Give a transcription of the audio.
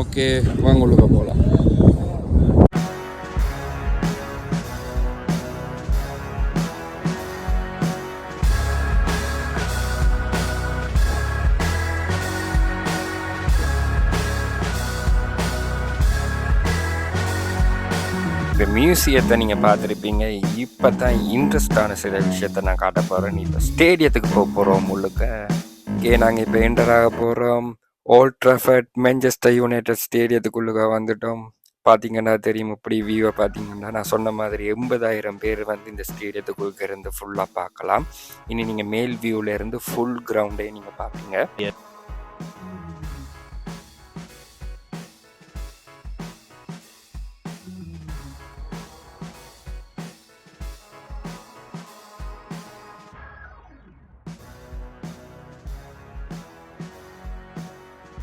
Okay, வாங்க உள்ளுக்க போகலாம். இந்த மியூசியத்தை நீங்கள் பார்த்துருப்பீங்க. இப்போ தான் இன்ட்ரெஸ்டான சில விஷயத்த நான் காட்ட போகிறேன். இப்போ ஸ்டேடியத்துக்கு போக போகிறோம் உள்ளுக்க. நாங்கள் இப்போ என்டராக போகிறோம். ஓல்ட் ட்ராஃபர்ட் மான்செஸ்டர் யுனைடெட் ஸ்டேடியத்துக்குள்ளுக்க வந்துட்டோம். பார்த்தீங்கன்னா தெரியும், இப்படி வியூவை பார்த்தீங்கன்னா நான் சொன்ன மாதிரி 80,000 பேர் வந்து இந்த ஸ்டேடியத்துக்குள்ளுக்க இருந்து ஃபுல்லாக பார்க்கலாம். இனி நீங்கள் மேல் வியூவில் இருந்து ஃபுல் கிரவுண்டே நீங்கள் பார்ப்பீங்க.